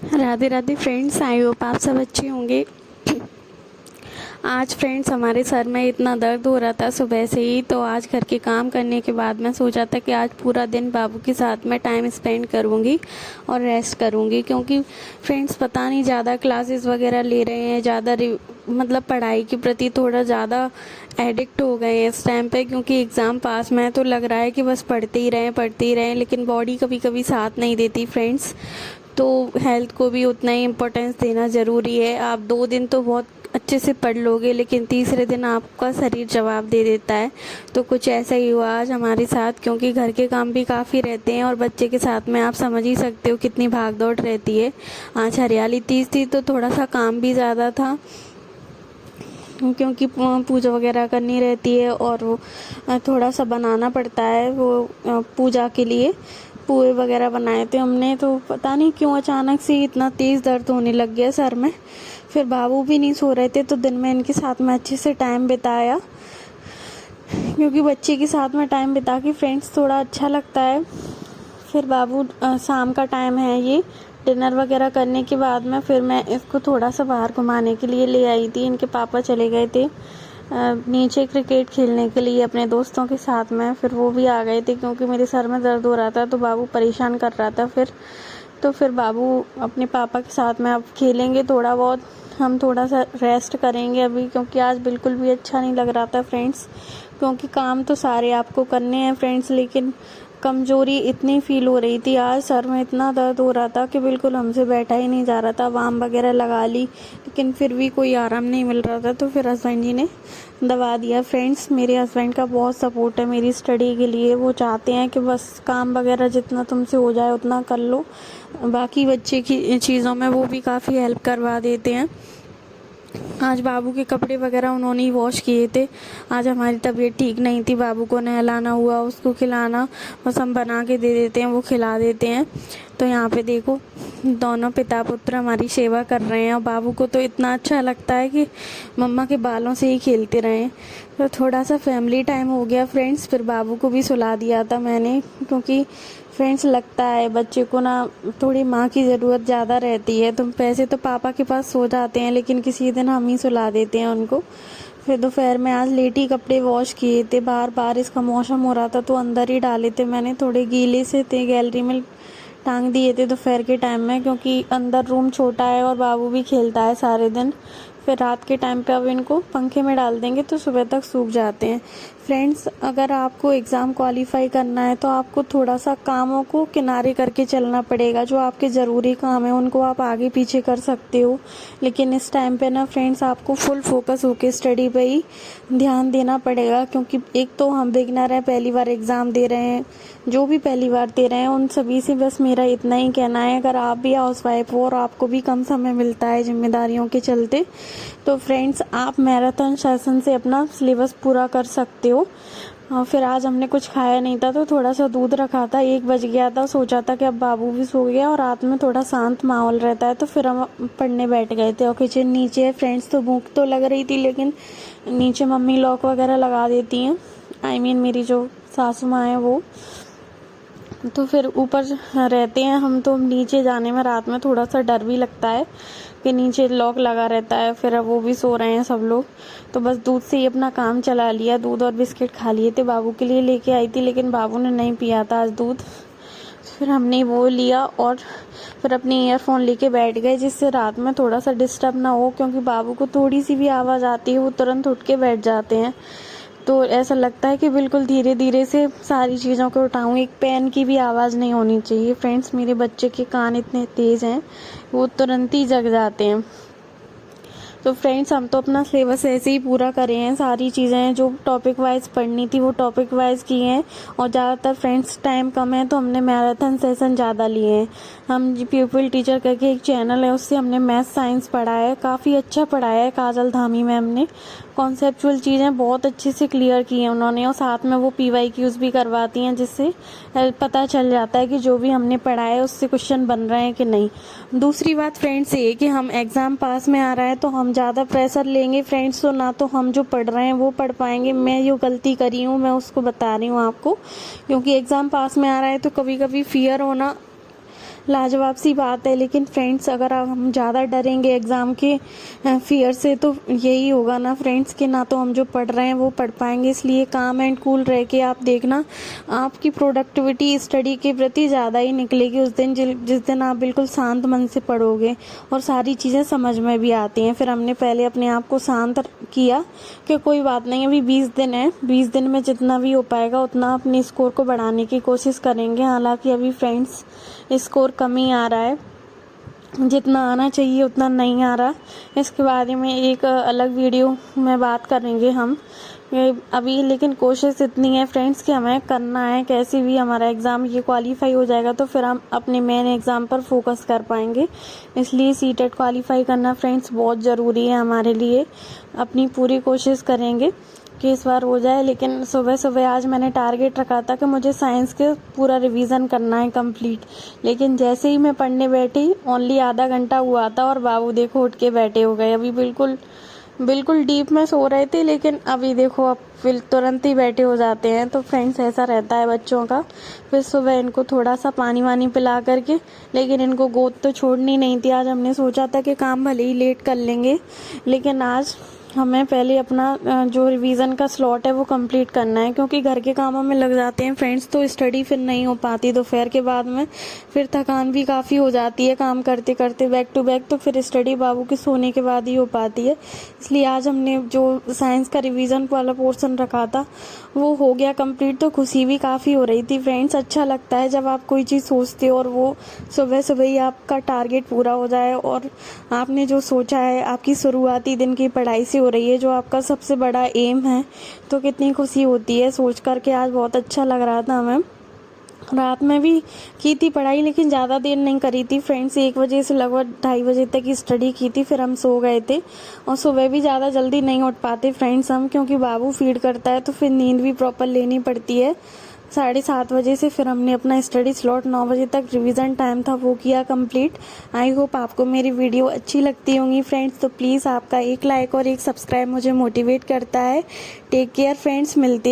Radhe Radhe friends, I hope आप सब अच्छे होंगे। आज फ्रेंड्स हमारे सर में इतना दर्द हो रहा था सुबह से ही, तो आज घर के काम करने के बाद मैं सोचा था कि आज पूरा दिन बाबू के साथ में टाइम स्पेंड करूंगी और रेस्ट करूंगी। क्योंकि फ्रेंड्स पता नहीं ज़्यादा क्लासेस वगैरह ले रहे हैं, ज़्यादा मतलब पढ़ाई के प्रति थोड़ा ज़्यादा एडिक्ट हो गए हैं इस टाइम पे। क्योंकि एग्ज़ाम पास में है तो लग रहा है कि बस पढ़ते ही रहें, लेकिन बॉडी कभी कभी साथ नहीं देती फ्रेंड्स। तो हेल्थ को भी उतना ही इम्पोर्टेंस देना ज़रूरी है। आप 2 दिन तो बहुत अच्छे से पढ़ लोगे, लेकिन तीसरे दिन आपका शरीर जवाब दे देता है। तो कुछ ऐसा ही हुआ आज हमारे साथ, क्योंकि घर के काम भी काफ़ी रहते हैं और बच्चे के साथ में आप समझ ही सकते हो कितनी भाग दौड़ रहती है। आज हरियाली तीज थी तो थोड़ा सा काम भी ज़्यादा था, क्योंकि पूजा वगैरह करनी रहती है और वो थोड़ा सा बनाना पड़ता है वो पूजा के लिए। पुए वगैरह बनाए थे हमने, तो पता नहीं क्यों अचानक से इतना तेज़ दर्द होने लग गया सर में। फिर बाबू भी नहीं सो रहे थे तो दिन में इनके साथ में अच्छे से टाइम बिताया, क्योंकि बच्चे के साथ में टाइम बिता के फ्रेंड्स थोड़ा अच्छा लगता है। फिर बाबू शाम का टाइम है, ये डिनर वगैरह करने के बाद में फिर मैं इसको थोड़ा सा बाहर घुमाने के लिए ले आई थी। इनके पापा चले गए थे नीचे क्रिकेट खेलने के लिए अपने दोस्तों के साथ में। फिर वो भी आ गए थे, क्योंकि मेरे सर में दर्द हो रहा था तो बाबू परेशान कर रहा था। फिर बाबू अपने पापा के साथ में अब खेलेंगे थोड़ा बहुत। हम थोड़ा सा रेस्ट करेंगे अभी, क्योंकि आज बिल्कुल भी अच्छा नहीं लग रहा था फ्रेंड्स। क्योंकि काम तो सारे आपको करने हैं फ्रेंड्स, लेकिन कमज़ोरी इतनी फील हो रही थी। आज सर में इतना दर्द हो रहा था कि बिल्कुल हमसे बैठा ही नहीं जा रहा था। वाम वगैरह लगा ली, लेकिन फिर भी कोई आराम नहीं मिल रहा था। तो फिर हस्बैंड जी ने दवा दिया। फ्रेंड्स मेरे हस्बैंड का बहुत सपोर्ट है मेरी स्टडी के लिए। वो चाहते हैं कि बस काम वगैरह जितना तुमसे हो जाए उतना कर लो, बाकी बच्चे की चीज़ों में वो भी काफ़ी हेल्प करवा देते हैं। आज बाबू के कपड़े वगैरह उन्होंने ही वॉश किए थे। आज हमारी तबीयत ठीक नहीं थी, बाबू को नहलाना हुआ, उसको खिलाना, बस हम बना के दे देते हैं, वो खिला देते हैं। तो यहाँ पे देखो दोनों पिता पुत्र हमारी सेवा कर रहे हैं और बाबू को तो इतना अच्छा लगता है कि मम्मा के बालों से ही खेलते रहें। तो थोड़ा सा फैमिली टाइम हो गया फ्रेंड्स। फिर बाबू को भी सुला दिया था मैंने, क्योंकि फ्रेंड्स लगता है बच्चे को ना थोड़ी माँ की ज़रूरत ज़्यादा रहती है। तो पैसे तो पापा के पास सो जाते हैं, लेकिन किसी दिन हम ही सुला देते हैं उनको। फिर दोपहर में आज लेट ही कपड़े वॉश किए थे, बाहर बारिश का मौसम हो रहा था तो अंदर ही डाले थे मैंने, थोड़े गीले से थे, गैलरी में टांग दिए थे दोपहर के टाइम में, क्योंकि अंदर रूम छोटा है और बाबू भी खेलता है सारे दिन। फिर रात के टाइम पे अब इनको पंखे में डाल देंगे तो सुबह तक सूख जाते हैं। फ्रेंड्स अगर आपको एग्ज़ाम क्वालिफाई करना है तो आपको थोड़ा सा कामों को किनारे करके चलना पड़ेगा। जो आपके ज़रूरी काम है उनको आप आगे पीछे कर सकते हो, लेकिन इस टाइम पे ना फ्रेंड्स आपको फुल फोकस होके स्टडी पे ही ध्यान देना पड़ेगा। क्योंकि एक तो हम बिगनर हैं, पहली बार एग्ज़ाम दे रहे हैं, जो भी पहली बार दे रहे हैं उन सभी से बस मेरा इतना ही कहना है। अगर आप भी हाउसवाइफ हो और आपको भी कम समय मिलता है जिम्मेदारियों के चलते, तो फ्रेंड्स आप मैराथन सेशन से अपना सिलेबस पूरा कर सकते हो। फिर आज हमने कुछ खाया नहीं था तो थोड़ा सा दूध रखा था, 1 बज गया था, सोचा था कि अब बाबू भी सो गया और रात में थोड़ा शांत माहौल रहता है, तो फिर हम पढ़ने बैठ गए थे। और किचन नीचे है फ्रेंड्स, तो भूख तो लग रही थी, लेकिन नीचे मम्मी लॉक वगैरह लगा देती हैं, मेरी जो सासू माँ है वो। तो फिर ऊपर रहते हैं हम, तो नीचे जाने में रात में थोड़ा सा डर भी लगता है कि नीचे लॉक लगा रहता है। फिर अब वो भी सो रहे हैं सब लोग, तो बस दूध से ही अपना काम चला लिया। दूध और बिस्किट खा लिए थे, बाबू के लिए लेके आई थी, लेकिन बाबू ने नहीं पिया था आज दूध। फिर हमने वो लिया और फिर अपने ईयरफोन लेके बैठ गए, जिससे रात में थोड़ा सा डिस्टर्ब ना हो। क्योंकि बाबू को थोड़ी सी भी आवाज़ आती है वो तुरंत उठ के बैठ जाते हैं, तो ऐसा लगता है कि बिल्कुल धीरे धीरे से सारी चीज़ों को उठाऊँ, एक पेन की भी आवाज़ नहीं होनी चाहिए। फ्रेंड्स मेरे बच्चे के कान इतने तेज़ हैं, वो तुरंत ही जग जाते हैं। तो फ्रेंड्स हम तो अपना सिलेबस ऐसे ही पूरा करे हैं, सारी चीज़ें जो टॉपिक वाइज पढ़नी थी वो टॉपिक वाइज की हैं। और ज़्यादातर फ्रेंड्स टाइम कम है तो हमने मैराथन सेशन ज़्यादा लिए हैं। हम प्यूपिल टीचर करके एक चैनल है, उससे हमने मैथ साइंस पढ़ा है, काफ़ी अच्छा पढ़ाया है काजल धामी मैम ने। कॉन्सेप्चुअल चीज़ें बहुत अच्छे से क्लियर की हैं उन्होंने, और साथ में वो PYQs भी करवाती हैं, जिससे पता चल जाता है कि जो भी हमने पढ़ा है उससे क्वेश्चन बन रहे हैं कि नहीं। दूसरी बात फ्रेंड्स ये कि हम एग्ज़ाम पास में आ रहा है तो हम ज़्यादा प्रेशर लेंगे फ्रेंड्स, तो ना तो हम जो पढ़ रहे हैं वो पढ़ पाएंगे। मैं जो गलती करी हूँ मैं उसको बता रही हूँ आपको, क्योंकि एग्ज़ाम पास में आ रहा है तो कभी कभी फियर होना लाजवाब सी बात है। लेकिन फ्रेंड्स, अगर हम ज़्यादा डरेंगे एग्ज़ाम के फियर से तो यही होगा ना फ्रेंड्स कि ना तो हम जो पढ़ रहे हैं वो पढ़ पाएंगे। इसलिए काम एंड कूल रह के आप देखना, आपकी प्रोडक्टिविटी स्टडी के प्रति ज़्यादा ही निकलेगी उस दिन जिस दिन आप बिल्कुल शांत मन से पढ़ोगे और सारी चीज़ें समझ में भी आती हैं। फिर हमने पहले अपने आप को शांत किया कि कोई बात नहीं, अभी 20 दिन है, 20 दिन में जितना भी हो पाएगा उतना अपने स्कोर को बढ़ाने की कोशिश करेंगे। हालांकि अभी फ्रेंड्स स्कोर कम ही आ रहा है, जितना आना चाहिए उतना नहीं आ रहा। इसके बारे में एक अलग वीडियो में बात करेंगे हम अभी। लेकिन कोशिश इतनी है फ्रेंड्स कि हमें करना है, कैसे भी हमारा एग्ज़ाम ये क्वालिफाई हो जाएगा तो फिर हम अपने मेन एग्ज़ाम पर फोकस कर पाएंगे। इसलिए सीटेट क्वालिफाई करना फ्रेंड्स बहुत ज़रूरी है हमारे लिए। अपनी पूरी कोशिश करेंगे कि इस बार हो जाए। लेकिन सुबह सुबह आज मैंने टारगेट रखा था कि मुझे साइंस के पूरा रिवीजन करना है कंप्लीट। लेकिन जैसे ही मैं पढ़ने बैठी ओनली आधा घंटा हुआ था और बाबू देखो उठ के बैठे हो गए। अभी बिल्कुल डीप में सो रहे थे, लेकिन अभी देखो अब फिर तुरंत ही बैठे हो जाते हैं। तो फ्रेंड्स ऐसा रहता है बच्चों का। फिर सुबह इनको थोड़ा सा पानी वानी पिला करके, लेकिन इनको गोद तो छोड़नी नहीं थी। आज हमने सोचा था कि काम भले ही लेट कर लेंगे, लेकिन आज हमें पहले अपना जो रिवीजन का स्लॉट है वो कंप्लीट करना है, क्योंकि घर के कामों में लग जाते हैं फ्रेंड्स तो स्टडी फिर नहीं हो पाती। दोपहर के बाद में फिर थकान भी काफ़ी हो जाती है काम करते करते बैक टू बैक, तो फिर स्टडी बाबू के सोने के बाद ही हो पाती है। इसलिए आज हमने जो साइंस का रिवीजन वाला पोर्शन रखा था वो हो गया कंप्लीट। तो खुशी भी काफ़ी हो रही थी फ्रेंड्स। अच्छा लगता है जब आप कोई चीज़ सोचते हो और वो सुबह सुबह ही आपका टारगेट पूरा हो जाए और आपने जो सोचा है आपकी शुरुआती दिन की पढ़ाई से हो रही है, जो आपका सबसे बड़ा एम है। तो कितनी खुशी होती है सोच करके। आज बहुत अच्छा लग रहा था हमें। रात में भी की थी पढ़ाई, लेकिन ज़्यादा देर नहीं करी थी फ्रेंड्स। 1 बजे से लगभग 2:30 बजे तक की स्टडी की थी, फिर हम सो गए थे। और सुबह भी ज़्यादा जल्दी नहीं उठ पाते फ्रेंड्स हम, क्योंकि बाबू फीड करता है तो फिर नींद भी प्रॉपर लेनी पड़ती है। 7:30 बजे से फिर हमने अपना स्टडी स्लॉट 9 बजे तक रिवीजन टाइम था वो किया कंप्लीट। आई होप आपको मेरी वीडियो अच्छी लगती होंगी फ्रेंड्स। तो प्लीज़ आपका एक लाइक और एक सब्सक्राइब मुझे मोटिवेट करता है। टेक केयर फ्रेंड्स, मिलते हैं।